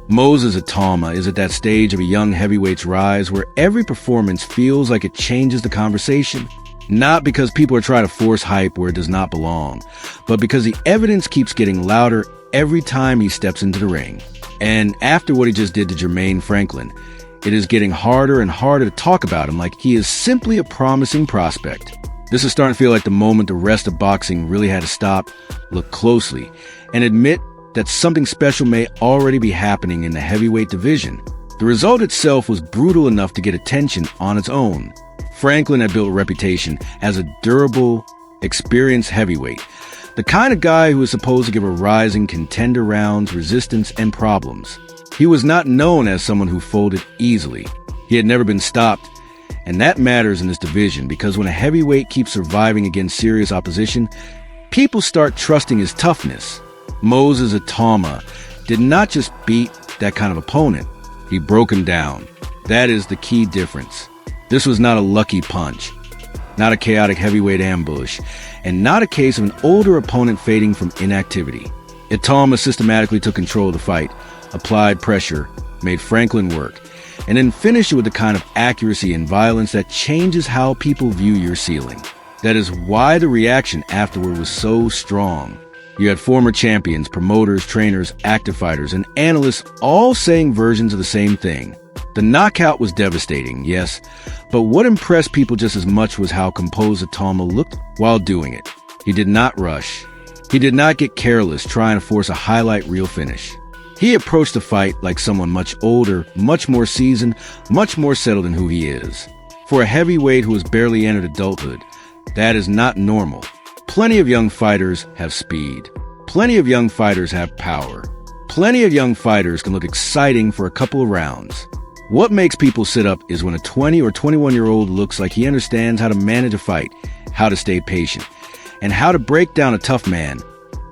Moses Itauma is at that stage of a young heavyweight's rise where every performance feels like it changes the conversation. Not because people are trying to force hype where it does not belong, but because the evidence keeps getting louder every time he steps into the ring. And after what he just did to Jermaine Franklin, it is getting harder and harder to talk about him like he is simply a promising prospect. This is starting to feel like the moment the rest of boxing really had to stop, look closely, and admit that something special may already be happening in the heavyweight division. The result itself was brutal enough to get attention on its own. Franklin had built a reputation as a durable, experienced heavyweight, the kind of guy who was supposed to give a rising contender rounds, resistance, and problems. He was not known as someone who folded easily. He had never been stopped, and that matters in this division because when a heavyweight keeps surviving against serious opposition, people start trusting his toughness. Moses Itauma did not just beat that kind of opponent, he broke him down. That is the key difference. This was not a lucky punch, not a chaotic heavyweight ambush, and not a case of an older opponent fading from inactivity. Itauma systematically took control of the fight, applied pressure, made Franklin work, and then finished it with the kind of accuracy and violence that changes how people view your ceiling. That is why the reaction afterward was so strong. You had former champions, promoters, trainers, active fighters, and analysts all saying versions of the same thing. The knockout was devastating, yes, but what impressed people just as much was how composed Itauma looked while doing it. He did not rush. He did not get careless trying to force a highlight reel finish. He approached the fight like someone much older, much more seasoned, much more settled in who he is. For a heavyweight who has barely entered adulthood, that is not normal. Plenty of young fighters have speed. Plenty of young fighters have power. Plenty of young fighters can look exciting for a couple of rounds. What makes people sit up is when a 20 or 21-year-old looks like he understands how to manage a fight, how to stay patient, and how to break down a tough man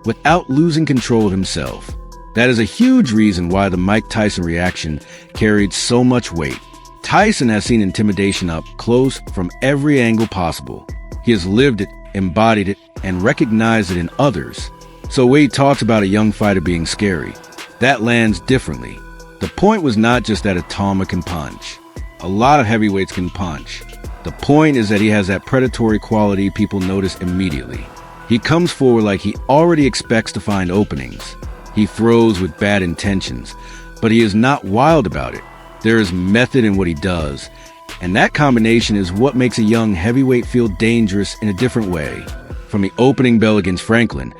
without losing control of himself. That is a huge reason why the Mike Tyson reaction carried so much weight. Tyson has seen intimidation up close from every angle possible. He has lived it, embodied it, and recognized it in others. So Wade talks about a young fighter being scary. That lands differently. The point was not just that Itauma can punch. A lot of heavyweights can punch. The point is that he has that predatory quality people notice immediately. He comes forward like he already expects to find openings. He throws with bad intentions, but he is not wild about it. There is method in what he does, and that combination is what makes a young heavyweight feel dangerous in a different way. From the opening bell against Franklin,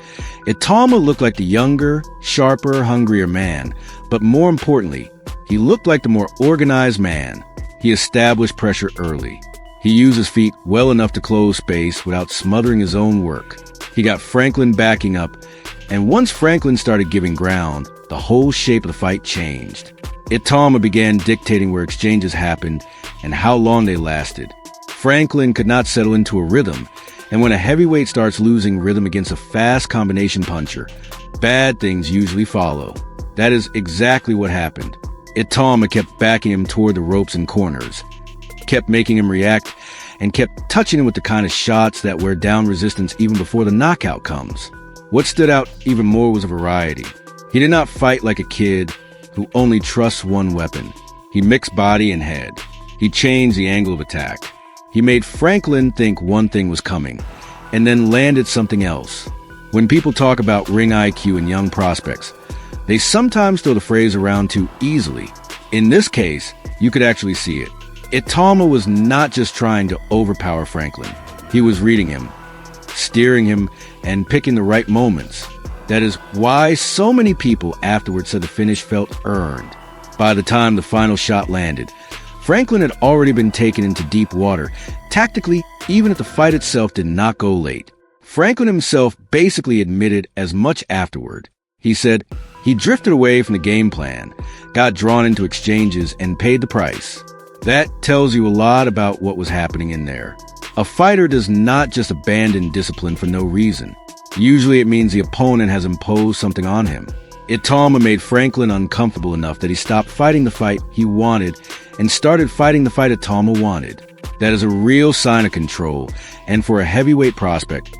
Itauma looked like the younger, sharper, hungrier man, but more importantly, he looked like the more organized man. He established pressure early. He used his feet well enough to close space without smothering his own work. He got Franklin backing up, and once Franklin started giving ground, the whole shape of the fight changed. Itauma began dictating where exchanges happened and how long they lasted. Franklin could not settle into a rhythm, and when a heavyweight starts losing rhythm against a fast combination puncher, bad things usually follow. That is exactly what happened. Itauma kept backing him toward the ropes and corners, kept making him react, and kept touching him with the kind of shots that wear down resistance even before the knockout comes. What stood out even more was a variety. He did not fight like a kid who only trusts one weapon. He mixed body and head. He changed the angle of attack. He made Franklin think one thing was coming, and then landed something else. When people talk about ring IQ in young prospects, they sometimes throw the phrase around too easily. In this case, you could actually see it. Itauma was not just trying to overpower Franklin. He was reading him, steering him, and picking the right moments. That is why so many people afterwards said the finish felt earned. By the time the final shot landed, Franklin had already been taken into deep water, tactically, even if the fight itself did not go late. Franklin himself basically admitted as much afterward. He said he drifted away from the game plan, got drawn into exchanges, and paid the price. That tells you a lot about what was happening in there. A fighter does not just abandon discipline for no reason. Usually it means the opponent has imposed something on him. Itauma made Franklin uncomfortable enough that he stopped fighting the fight he wanted and started fighting the fight Itauma wanted. That is a real sign of control, and for a heavyweight prospect,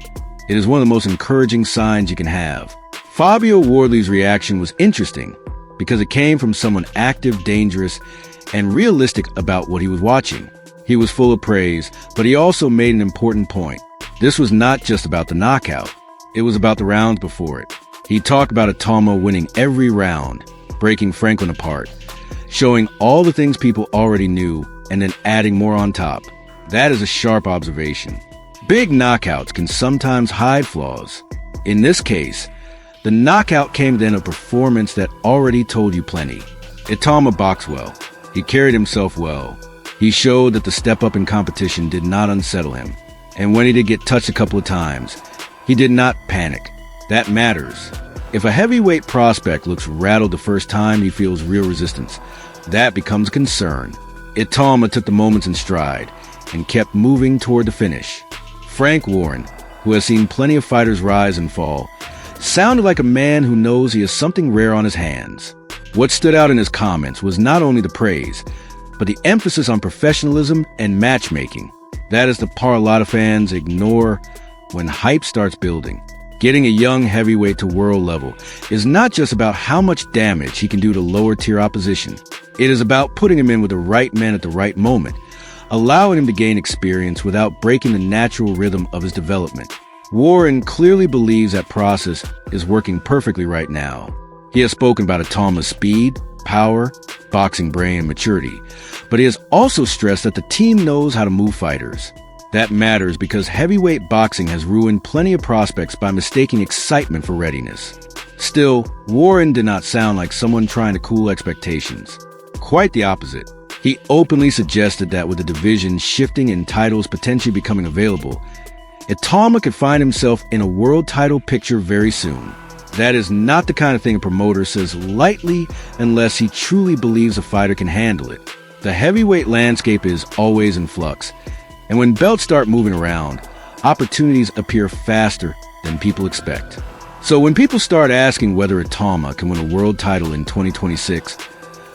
it is one of the most encouraging signs you can have. Fabio Wardley's reaction was interesting. because it came from someone active, dangerous, and realistic about what he was watching. He was full of praise, but he also made an important point. This was not just about the knockout. It was about the rounds before it. He talked about Itauma winning every round, breaking Franklin apart, showing all the things people already knew, and then adding more on top. That is a sharp observation. Big knockouts can sometimes hide flaws. In this case, the knockout came then a performance that already told you plenty. Itauma boxed well. He carried himself well. He showed that the step up in competition did not unsettle him. And when he did get touched a couple of times, he did not panic. That matters. If a heavyweight prospect looks rattled the first time he feels real resistance, that becomes a concern. Itauma took the moments in stride and kept moving toward the finish. Frank Warren, who has seen plenty of fighters rise and fall, sounded like a man who knows he has something rare on his hands. What stood out in his comments was not only the praise, but the emphasis on professionalism and matchmaking. That is the part a lot of fans ignore when hype starts building. Getting a young heavyweight to world level is not just about how much damage he can do to lower tier opposition. It is about putting him in with the right men at the right moment, allowing him to gain experience without breaking the natural rhythm of his development. Warren clearly believes that process is working perfectly right now. He has spoken about Itauma's speed, power, boxing brain, and maturity, but he has also stressed that the team knows how to move fighters. That matters because heavyweight boxing has ruined plenty of prospects by mistaking excitement for readiness. Still, Warren did not sound like someone trying to cool expectations. Quite the opposite. He openly suggested that with the division shifting and titles potentially becoming available, Itauma could find himself in a world title picture very soon. That is not the kind of thing a promoter says lightly unless he truly believes a fighter can handle it. The heavyweight landscape is always in flux, and when belts start moving around, opportunities appear faster than people expect. So when people start asking whether Itauma can win a world title in 2026,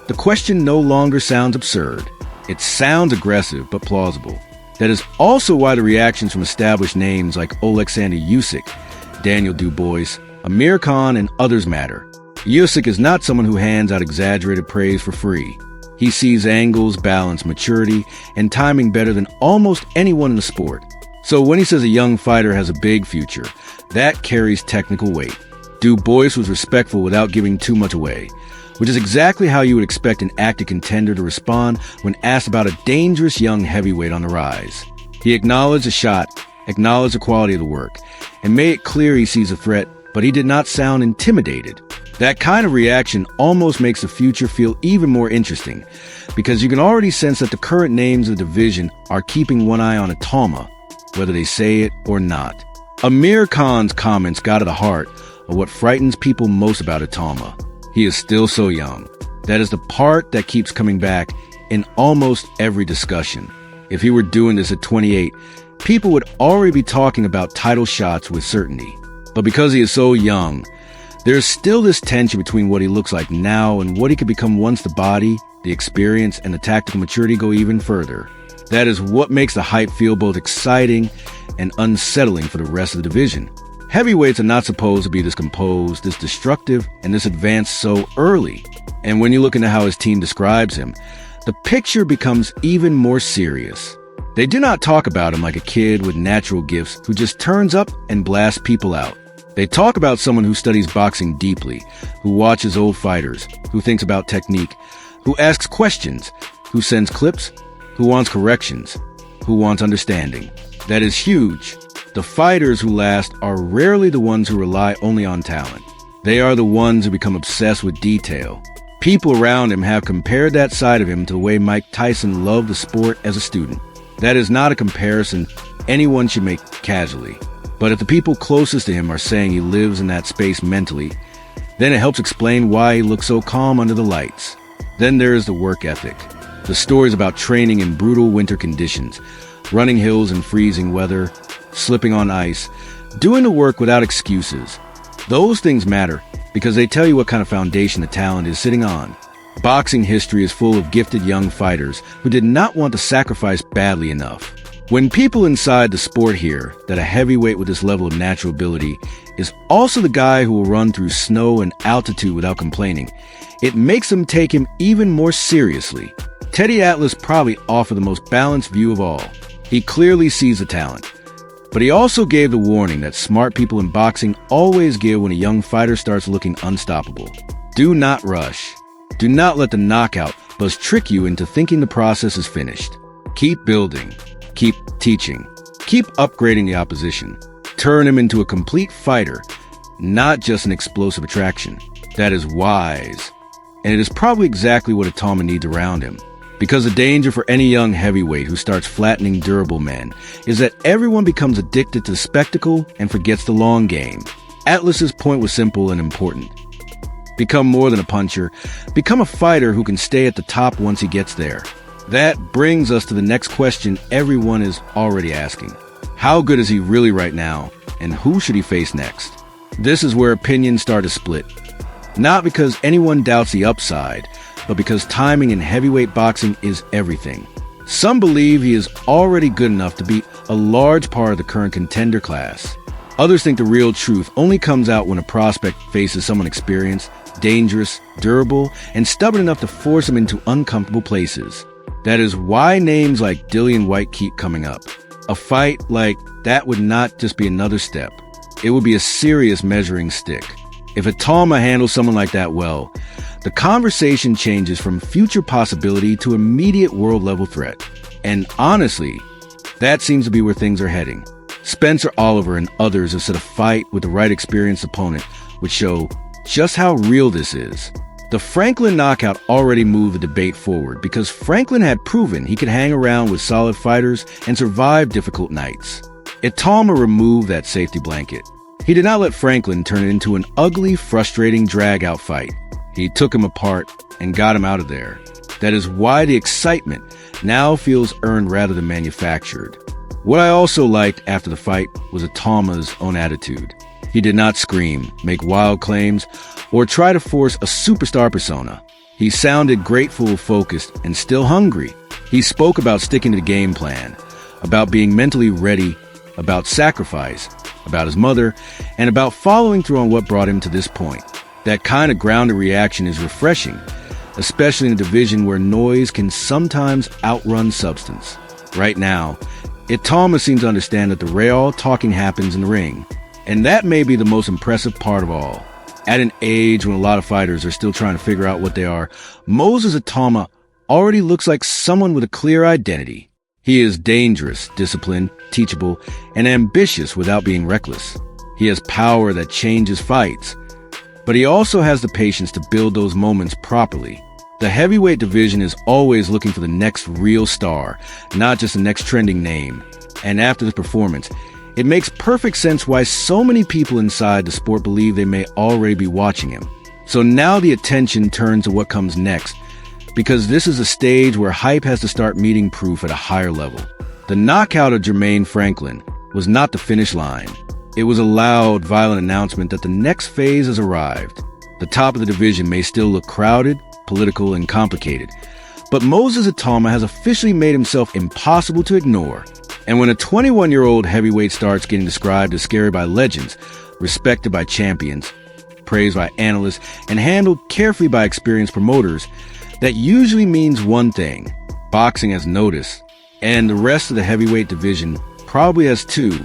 the question no longer sounds absurd. It sounds aggressive but plausible. That is also why the reactions from established names like Alexander Usyk, Daniel Dubois, Amir Khan, and others matter. Usyk is not someone who hands out exaggerated praise for free. He sees angles, balance, maturity, and timing better than almost anyone in the sport. So when he says a young fighter has a big future, that carries technical weight. Dubois was respectful without giving too much away, which is exactly how you would expect an active contender to respond when asked about a dangerous young heavyweight on the rise. He acknowledged the shot, acknowledged the quality of the work, and made it clear he sees a threat, but he did not sound intimidated. That kind of reaction almost makes the future feel even more interesting, because you can already sense that the current names of the division are keeping one eye on Itauma, whether they say it or not. Amir Khan's comments got at the heart of what frightens people most about Itauma. He is still so young. That is the part that keeps coming back in almost every discussion. If he were doing this at 28, people would already be talking about title shots with certainty. But because he is so young, there's still this tension between what he looks like now and what he could become once the body, the experience, and the tactical maturity go even further. That is what makes the hype feel both exciting and unsettling for the rest of the division. Heavyweights are not supposed to be this composed, this destructive, and this advanced so early. And when you look into how his team describes him, the picture becomes even more serious. They do not talk about him like a kid with natural gifts who just turns up and blasts people out. They talk about someone who studies boxing deeply, who watches old fighters, who thinks about technique, who asks questions, who sends clips, who wants corrections, who wants understanding. That is huge. The fighters who last are rarely the ones who rely only on talent. They are the ones who become obsessed with detail. People around him have compared that side of him to the way Mike Tyson loved the sport as a student. That is not a comparison anyone should make casually. But if the people closest to him are saying he lives in that space mentally, then it helps explain why he looks so calm under the lights. Then there is the work ethic. The stories about training in brutal winter conditions, running hills in freezing weather, slipping on ice, doing the work without excuses. Those things matter because they tell you what kind of foundation the talent is sitting on. Boxing history is full of gifted young fighters who did not want to sacrifice badly enough. When people inside the sport hear that a heavyweight with this level of natural ability is also the guy who will run through snow and altitude without complaining. It makes them take him even more seriously. Teddy Atlas probably offered the most balanced view of all. He clearly sees the talent, but he also gave the warning that smart people in boxing always give when a young fighter starts looking unstoppable. Do not rush. Do not let the knockout buzz trick you into thinking the process is finished. Keep building. Keep teaching. Keep upgrading the opposition. Turn him into a complete fighter, not just an explosive attraction. That is wise. And it is probably exactly what Itauma needs around him. Because the danger for any young heavyweight who starts flattening durable men is that everyone becomes addicted to the spectacle and forgets the long game. Atlas's point was simple and important. Become more than a puncher. Become a fighter who can stay at the top once he gets there. That brings us to the next question everyone is already asking. How good is he really right now, and who should he face next? This is where opinions start to split. Not because anyone doubts the upside, but because timing in heavyweight boxing is everything. Some believe he is already good enough to be a large part of the current contender class. Others think the real truth only comes out when a prospect faces someone experienced, dangerous, durable, and stubborn enough to force him into uncomfortable places. That is why names like Dillian White keep coming up. A fight like that would not just be another step. It would be a serious measuring stick. If Itauma handles someone like that well, the conversation changes from future possibility to immediate world-level threat. And honestly, that seems to be where things are heading. Spencer Oliver and others have set a fight with the right experienced opponent, which show just how real this is. The Franklin knockout already moved the debate forward because Franklin had proven he could hang around with solid fighters and survive difficult nights. Itauma removed that safety blanket. He did not let Franklin turn it into an ugly, frustrating drag-out fight. He took him apart and got him out of there. That is why the excitement now feels earned rather than manufactured. What I also liked after the fight was Itauma's own attitude. He did not scream, make wild claims, or try to force a superstar persona. He sounded grateful, focused, and still hungry. He spoke about sticking to the game plan, about being mentally ready, about sacrifice, about his mother, and about following through on what brought him to this point. That kind of grounded reaction is refreshing, especially in a division where noise can sometimes outrun substance. Right now, Itauma seems to understand that the real talking happens in the ring, and that may be the most impressive part of all. At an age when a lot of fighters are still trying to figure out what they are, Moses Itauma already looks like someone with a clear identity. He is dangerous, disciplined, teachable, and ambitious without being reckless. He has power that changes fights, but he also has the patience to build those moments properly. The heavyweight division is always looking for the next real star, not just the next trending name. And after the performance, it makes perfect sense why so many people inside the sport believe they may already be watching him. So now the attention turns to what comes next, because this is a stage where hype has to start meeting proof at a higher level. The knockout of Jermaine Franklin was not the finish line. It was a loud, violent announcement that the next phase has arrived. The top of the division may still look crowded, political, and complicated, but Moses Itauma has officially made himself impossible to ignore. And when a 21-year-old heavyweight starts getting described as scary by legends, respected by champions, praised by analysts, and handled carefully by experienced promoters, that usually means one thing: boxing has noticed, and the rest of the heavyweight division probably has too.